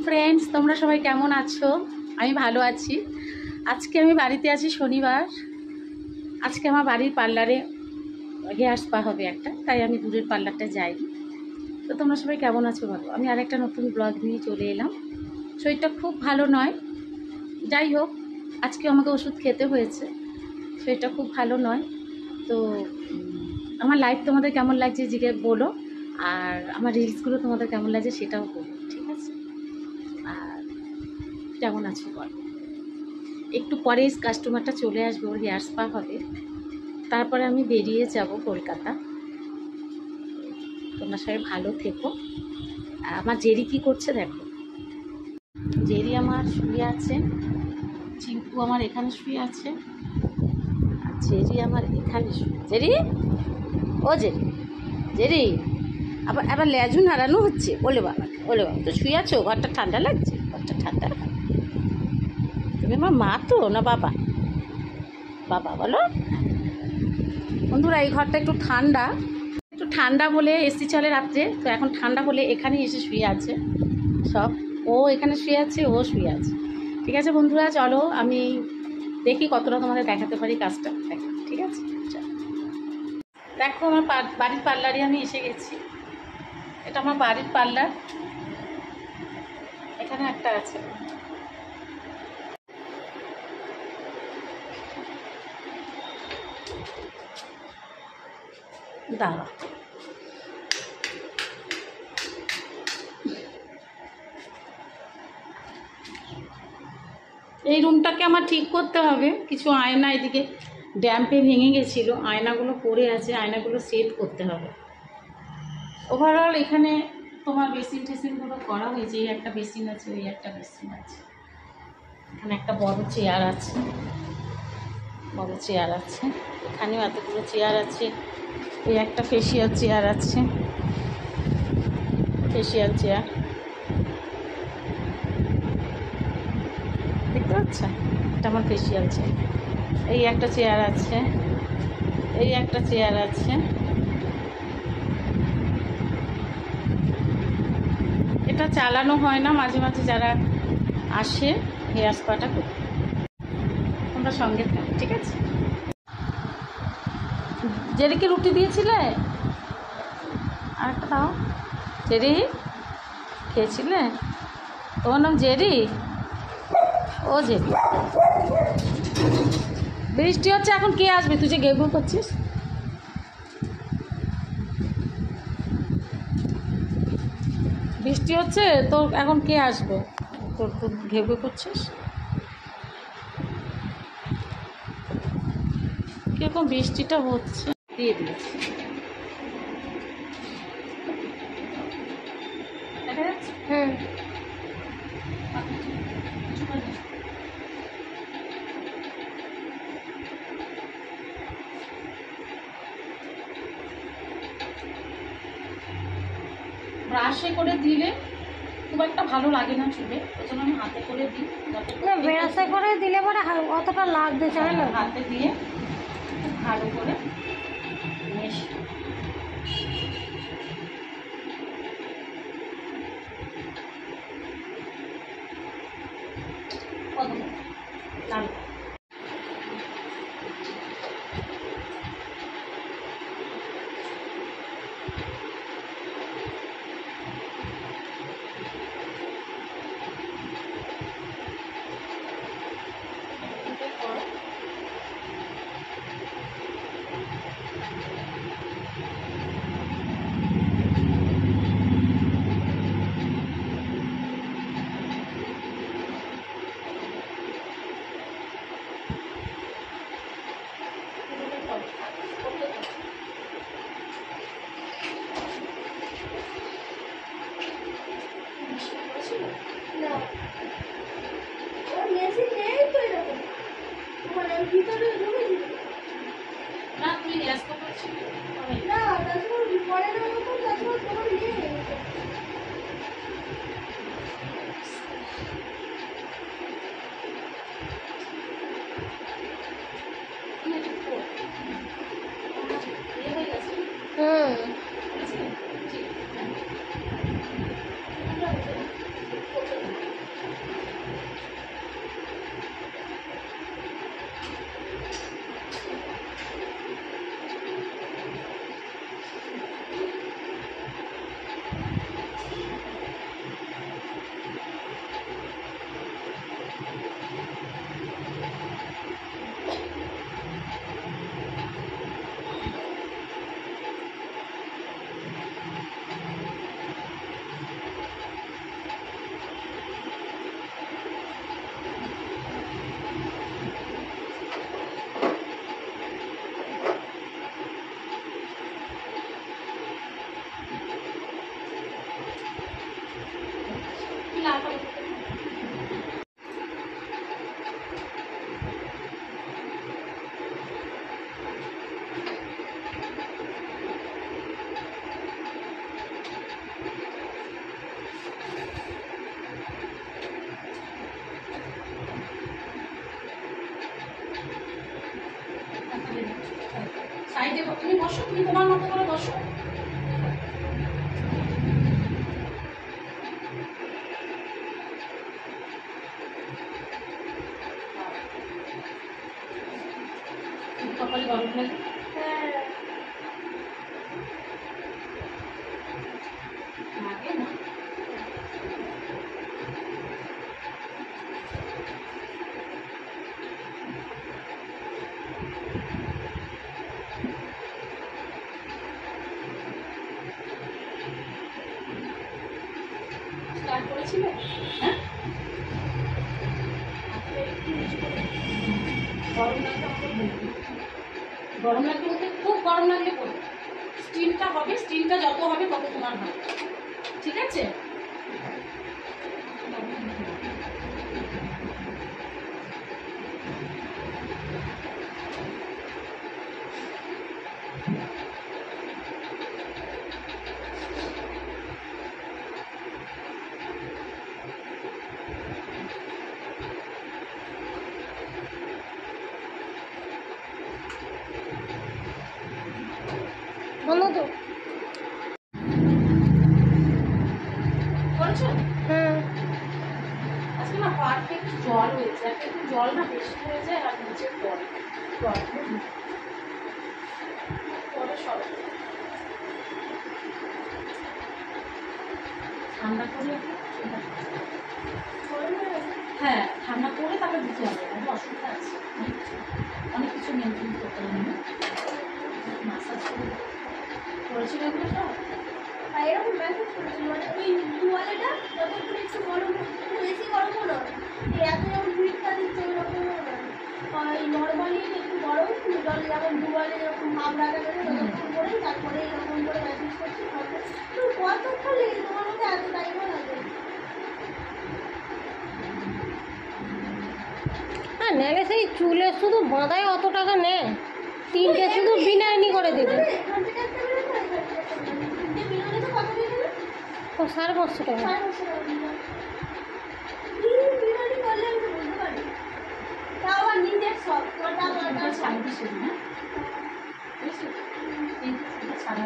Friends, তোমরা সবাই কেমন আছো? আমি ভালো আছি। আজকে আমি বাড়িতে আছি, শনিবার। আজকে আমার বাড়ির পার্লারে হেয়ার স্পা হবে একটা, তাই আমি দূরের পার্লারটা যাই। তো তোমরা সবাই কেমন আছো বলো? আমি আর একটা নতুন ব্লগ নিয়ে চলে এলাম। শরীরটা খুব ভালো নয়, যাই হোক আজকে আমাকে ওষুধ খেতে হয়েছে। শরীরটা খুব ভালো নয়। তো আমার লাইফ তোমাদের কেমন লাগছে জিজ্ঞেস বলো, আর আমার রিলসগুলো তোমাদের কেমন লাগছে সেটাও বলো, ঠিক আছে? আর কেমন আছো বল। একটু পরে কাস্টমারটা চলে আসবে, ওর হেয়ার স্পা হবে, তারপরে আমি বেরিয়ে যাব কলকাতা। তোমরা সবাই ভালো থেকো। আমার জেরি কি করছে দেখো। জেরি আমার শুয়ে আছে, চিঙ্কু আমার এখানে শুয়ে আছে, আর জেরি আমার এখানে শুয়ে। জেরি, ও জেরি, জেরি আবার আবার লেজু নাড়ানো হচ্ছে। ওলে বাবা, ওলে বাবা, তো শুয়ে আছো? ঘরটা ঠান্ডা লাগছে? ঘরটা ঠান্ডা? তুমি আমার মা তো না বাবা? বাবা বলো। বন্ধুরা, এই ঘরটা একটু ঠান্ডা বলে এসি চলে রাত্রে, তো এখন ঠান্ডা বলে এখানে এসে শুয়ে আছে সব। ও এখানে শুয়ে আছে, ও শুয়ে আছে। ঠিক আছে বন্ধুরা, চলো আমি দেখি কতটা তোমাদের দেখাতে পারি কাজটা। দেখো, ঠিক আছে? চলো দেখো, আমার বাড়ির পার্লারে আমি এসে গেছি। এটা আমার বাড়ির পার্লার, এখানে একটা আছে। দাঁড়া, এই রুমটাকে আমার ঠিক করতে হবে। কিছু আয়না এদিকে ড্যাম্পে ভেঙে গেছিলো, আয়নাগুলো পড়ে আছে, আয়নাগুলো সেট করতে হবে। ওভারঅল এখানে তোমার বেসিন টেসিনগুলো করা হয়েছে। এই একটা বেসিন আছে, ওই একটা বেসিন আছে, এখানে একটা বড় চেয়ার আছে, এখানেও এতগুলো চেয়ার আছে। এই একটা ফেসিয়াল চেয়ার আছে, ফেসিয়াল চেয়ার দেখতে পাচ্ছ? এটা আমার ফেসিয়াল চেয়ার। এই একটা চেয়ার আছে, এই একটা চেয়ার আছে। এটা চালানো হয় না, মাঝে মাঝে যারা আসে হেয়ার স্পাটা করতে। তোমরা সঙ্গে থাকো, ঠিক আছে? জেরিকে রুটি দিয়েছিলে? আর একটা দাও। জেরি খেয়েছিলে? তোমার নাম জেরি? ও জেরি, বৃষ্টি হচ্ছে, এখন কে আসবে? তুই যে ঘেউ করছিস। বৃষ্টি হচ্ছে তো, এখন কে আসবে? তোর ঘেউ করছিস। কিরকম বৃষ্টিটা হচ্ছে। দিয়ে দিয়েছি, দেখা যাচ্ছে? হ্যাঁ। ব্রাশে করে দিলে খুব একটা ভালো লাগে না চুলে, ওই জন্য আমি হাতে করে দিই। ব্রাশে করে দিলে পরে অতটা লাগতে চায় না। হাতে দিয়ে ভালো করে মেশে। কত লাল না, তুই ব্যস্ত করছিস না। বসো, তুমি তোমার মতো করে বসো। কপালে গরম লাগে? লাগে না? স্টার্ট করেছিলে? হ্যাঁ, গরম লাগলে আমাকে বলবে। গরম লাগলে বলতে খুব গরম লাগলে বলবে। স্টিমটা হবে, স্টিমটা যত হবে তত তোমার ভালো, ঠিক আছে? বন্ধ তো। করেছো? হ্যাঁ। আজকে না পার্কে একটু জল হয়েছে, একটু জল না বেশি হয়ে যায় আর নিচে পড়ে পরে সব ঠান্ডা করে হ্যাঁ ঠান্ডা করে তারপরে দিতে হবে, আমার অসুবিধা আছে, অনেক কিছু মেনটেন করতে হবে। মাসাজ করেছিল এগুলো সব এরকম ম্যাসেজ করেছিল, মানে ওই দুয়ালেটা যতক্ষণ একটু গরম একটু বেশি গরম হলো, এত যেমন ভিড়টা দিচ্ছে ওইরকম ওই নর্মালি একটু গরম জল যেমন দুয়ালে যেরকম ভাব রাখা যাবে ততক্ষণ করে তারপরে এরকম করে ম্যাসেজ করছি। তো কতক্ষণ লেগে তোমার মধ্যে এত টাইমও লাগে? হ্যাঁ, নেলে সেই চুলে শুধু বাঁধায় অত টাকা নেয়, 3টে শুধু বিনাইনি করে দেবে। এখান থেকে একটা বেরোতে হয়, যে বেরোলে তো কত দিয়ে দেবে? ও 550 টাকা। 550 টাকা দিবে। বিরিয়ানি করলে আমি তো বুঝতে পারি, তাও আবার নিজের সব কটা কটা ছাড়ি দিচ্ছে না, বুঝেছো? কিন্তু ছাড়া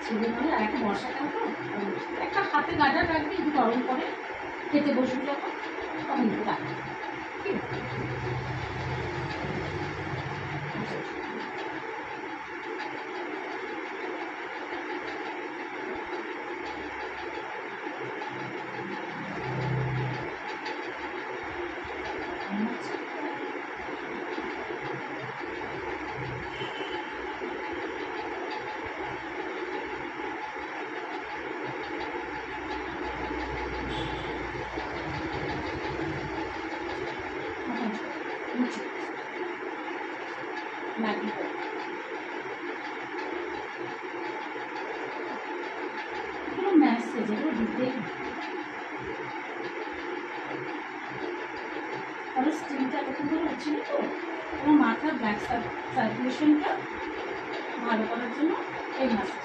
ছেলে মানে আর একটা বর্ষাকাল তো একটা হাতে গাজা রাখবি, একটু গরম করে খেতে বসবি যখন তখন একটু রাখবি, ঠিক আছে? ম্যাগি এগুলো মেসেজ এগুলো দিতে তাহলে স্টিমটা এতক্ষণ ধরে হচ্ছিল তো তোমার মাথার ব্লাড সার্কুলেশনটা ভালো করার জন্য এই ম্যাসেজ।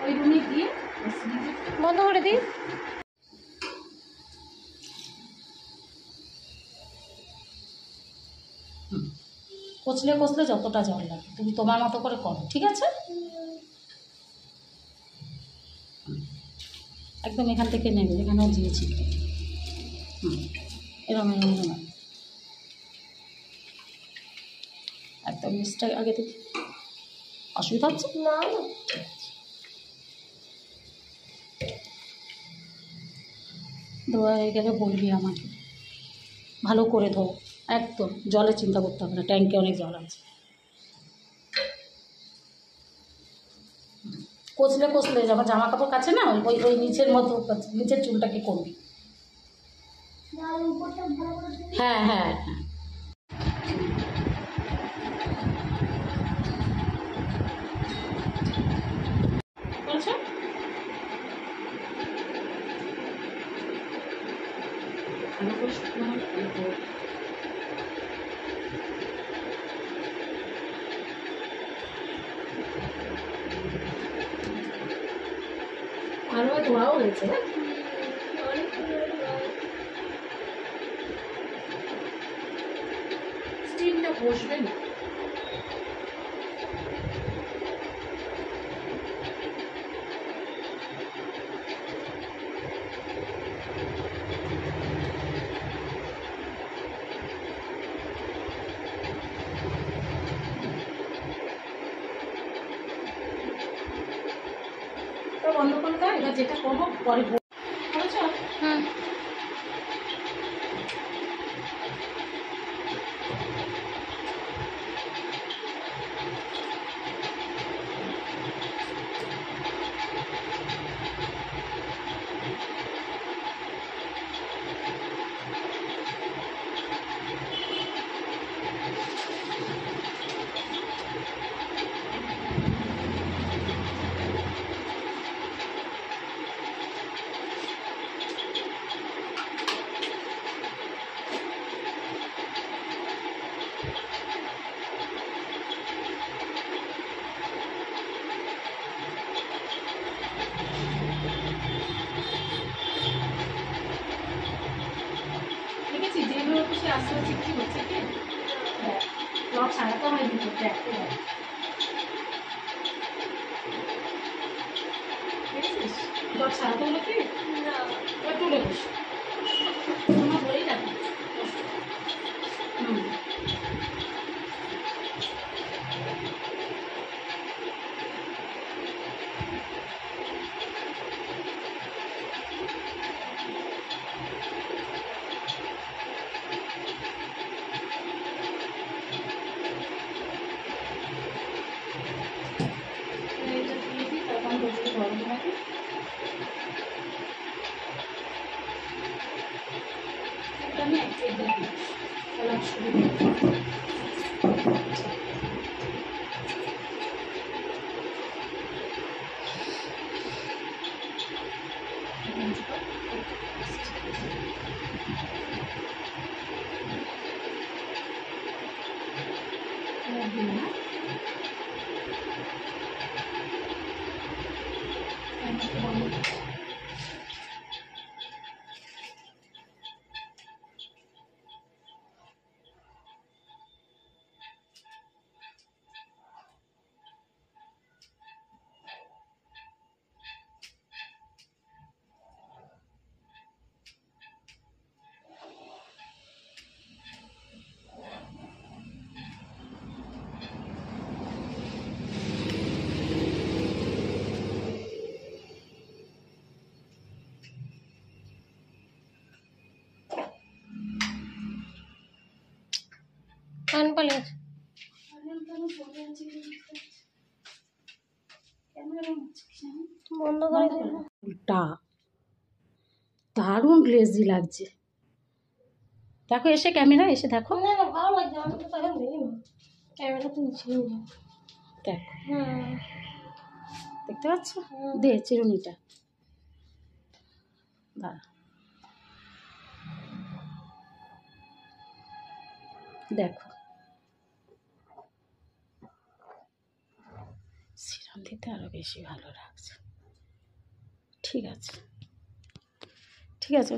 ওই রুমে গিয়ে বন্ধ করে দিই। কচলে কচলে যতটা জল লাগে তুমি তোমার মতো করে করো, ঠিক আছে? একদম এখান থেকে নেবে, এখানেও দিয়েছি। এরম এরম এরম একদম মিসটা আগে দেখি, অসুবিধা হচ্ছে না ধোয়া হয়ে গেলে বলবি আমাকে, ভালো করে ধো, একদম জলের চিন্তা করতে হবে না, ট্যাঙ্কে অনেক জল আছে। কচলে কচলে যখন জামা কাপড় কাছে না ওই ওই নিচের মতো নিচের চুলটাকে করবি। উপরটা ভালো করে হ্যাঁ হ্যাঁ হ্যাঁ ভালো করে শুকনো হলে করবো। ভালোভাবে ধোয়াও হয়েছে না? অনেক স্টিমটা বসবে না। তো বন্ধ করে দাও, এবার যেটা করবো পরে করেছো। হুম। দেখেছি যেগুলো সে আস্তে আস্তে কি হচ্ছে কি লক ছাড়াতে হয় ভিতর দেখতে হয়। দেখেছিস লক ছাড়াতে হলো কি না এবার তুলে বস, আমার বলেই রাখি। হুম এটা দিয়ে দিই, তখন বসে গরম থাকে। এটা আমি এক সাইড দিয়ে দিই, তাহলে সুবিধা। কান পালিয়ে বন্ধ করে দিল। উল্টা দারুণ গ্লেজি লাগছে। দেখো এসে ক্যামেরা এসে দেখো, না না ভালো লাগছে, আমি তো তখন দেখিনি, ক্যামেরা তুলছি। দেখো হুম। দেখতে পাচ্ছ, দে চিরুনিটা, দাঁড়া দেখো সিরাম দিতে আরো বেশি ভালো লাগছে। ঠিক আছে ঠিক আছে।